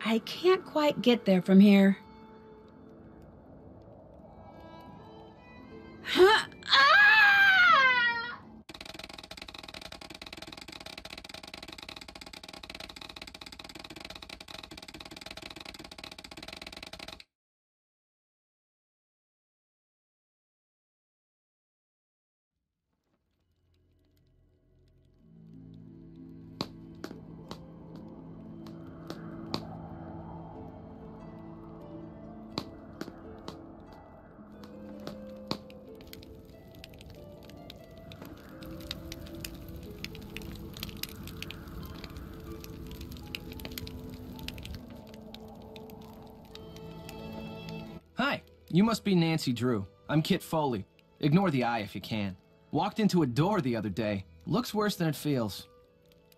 I can't quite get there from here. Huh? Ah! Hi, you must be Nancy Drew. I'm Kit Foley. Ignore the eye if you can. Walked into a door the other day. Looks worse than it feels.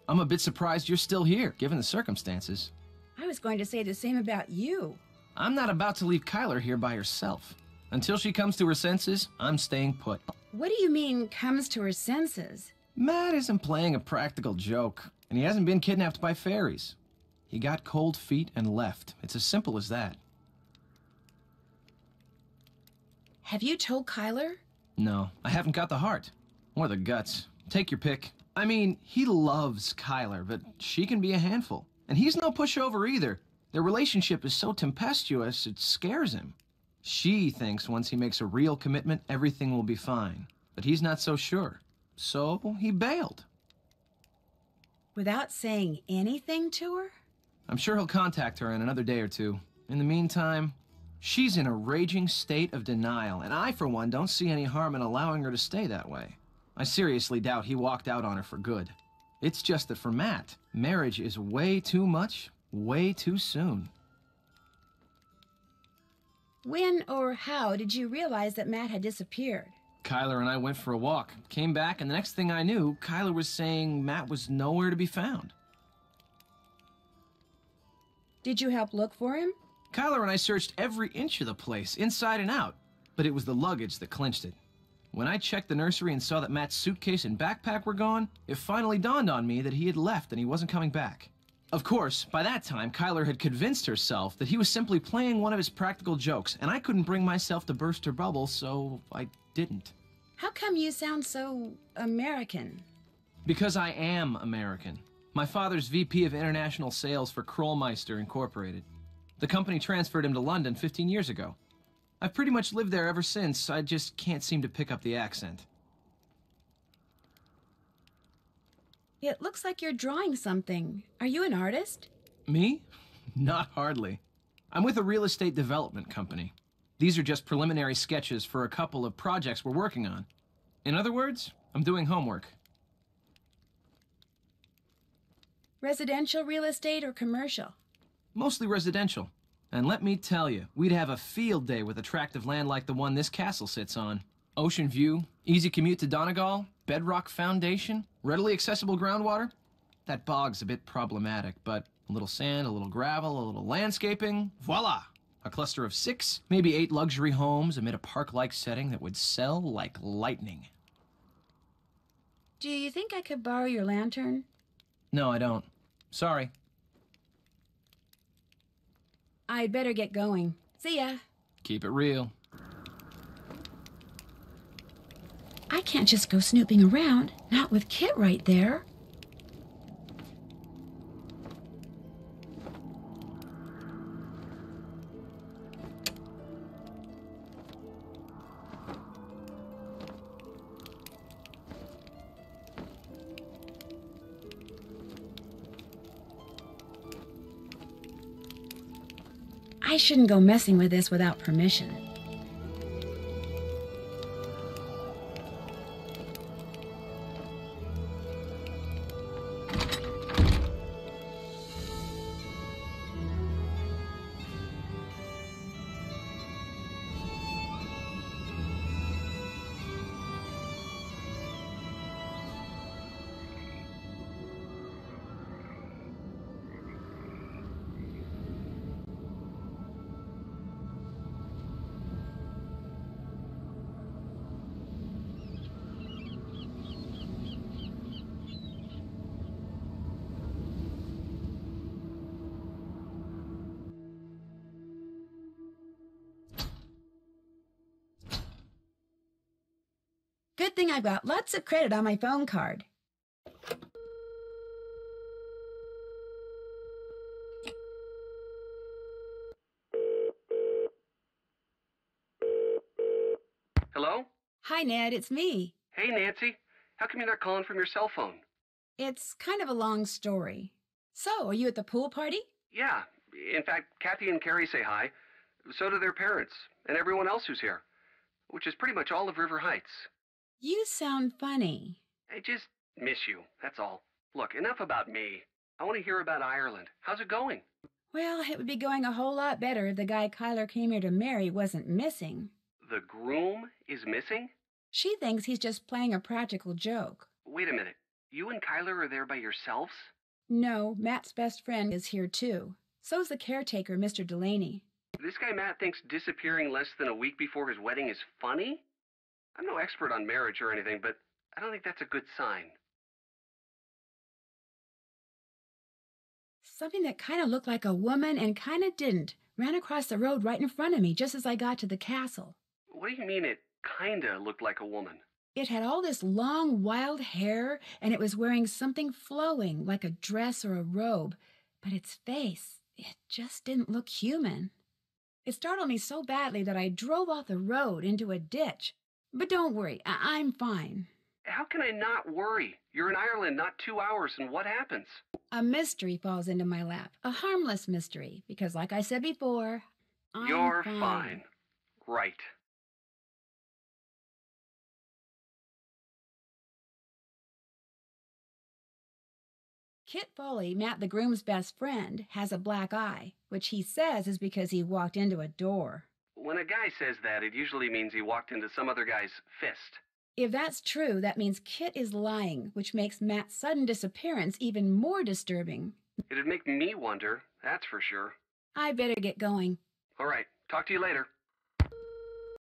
I'm a bit surprised you're still here, given the circumstances. I was going to say the same about you. I'm not about to leave Kyler here by herself. Until she comes to her senses, I'm staying put. What do you mean, comes to her senses? Matt isn't playing a practical joke, and he hasn't been kidnapped by fairies. He got cold feet and left. It's as simple as that. Have you told Kyler? No, I haven't got the heart. Or the guts. Take your pick. I mean, he loves Kyler, but she can be a handful. And he's no pushover either. Their relationship is so tempestuous, it scares him. She thinks once he makes a real commitment, everything will be fine. But he's not so sure. So he bailed. Without saying anything to her? I'm sure he'll contact her in another day or two. In the meantime, she's in a raging state of denial, and I, for one, don't see any harm in allowing her to stay that way. I seriously doubt he walked out on her for good. It's just that for Matt, marriage is way too much, way too soon. When or how did you realize that Matt had disappeared? Kyler and I went for a walk, came back, and the next thing I knew, Kyler was saying Matt was nowhere to be found. Did you help look for him? Kyler and I searched every inch of the place, inside and out, but it was the luggage that clinched it. When I checked the nursery and saw that Matt's suitcase and backpack were gone, it finally dawned on me that he had left and he wasn't coming back. Of course, by that time, Kyler had convinced herself that he was simply playing one of his practical jokes, and I couldn't bring myself to burst her bubble, so I didn't. How come you sound so American? Because I am American. My father's VP of International Sales for Krollmeister Incorporated. The company transferred him to London 15 years ago. I've pretty much lived there ever since. I just can't seem to pick up the accent. It looks like you're drawing something. Are you an artist? Me? Not hardly. I'm with a real estate development company. These are just preliminary sketches for a couple of projects we're working on. In other words, I'm doing homework. Residential real estate or commercial? Mostly residential. And let me tell you, we'd have a field day with attractive land like the one this castle sits on. Ocean view, easy commute to Donegal, bedrock foundation, readily accessible groundwater. That bog's a bit problematic, but a little sand, a little gravel, a little landscaping, voila! A cluster of 6, maybe 8 luxury homes amid a park-like setting that would sell like lightning. Do you think I could borrow your lantern? No, I don't. Sorry. I'd better get going. See ya. Keep it real. I can't just go snooping around, not with Kit right there. I shouldn't go messing with this without permission. Good thing I've got lots of credit on my phone card. Hello? Hi, Ned, it's me. Hey, Nancy. How come you're not calling from your cell phone? It's kind of a long story. So, are you at the pool party? Yeah. In fact, Kathy and Carrie say hi. So do their parents and everyone else who's here, which is pretty much all of River Heights. You sound funny. I just miss you, that's all. Look, enough about me. I want to hear about Ireland. How's it going? Well, it would be going a whole lot better if the guy Kyler came here to marry wasn't missing. The groom is missing? She thinks he's just playing a practical joke. Wait a minute. You and Kyler are there by yourselves? No, Matt's best friend is here too. So's the caretaker, Mr. Delaney. This guy Matt thinks disappearing less than a week before his wedding is funny? I'm no expert on marriage or anything, but I don't think that's a good sign. Something that kind of looked like a woman and kind of didn't ran across the road right in front of me just as I got to the castle. What do you mean it kinda looked like a woman? It had all this long, wild hair, and it was wearing something flowing, like a dress or a robe. But its face, it just didn't look human. It startled me so badly that I drove off the road into a ditch. But don't worry, I'm fine. How can I not worry? You're in Ireland not 2 hours, and what happens? A mystery falls into my lap. A harmless mystery, because like I said before, You're fine. Right. Kit Foley, Matt the groom's best friend, has a black eye, which he says is because he walked into a door. When a guy says that, it usually means he walked into some other guy's fist. If that's true, that means Kit is lying, which makes Matt's sudden disappearance even more disturbing. It'd make me wonder, that's for sure. I better get going. All right, talk to you later.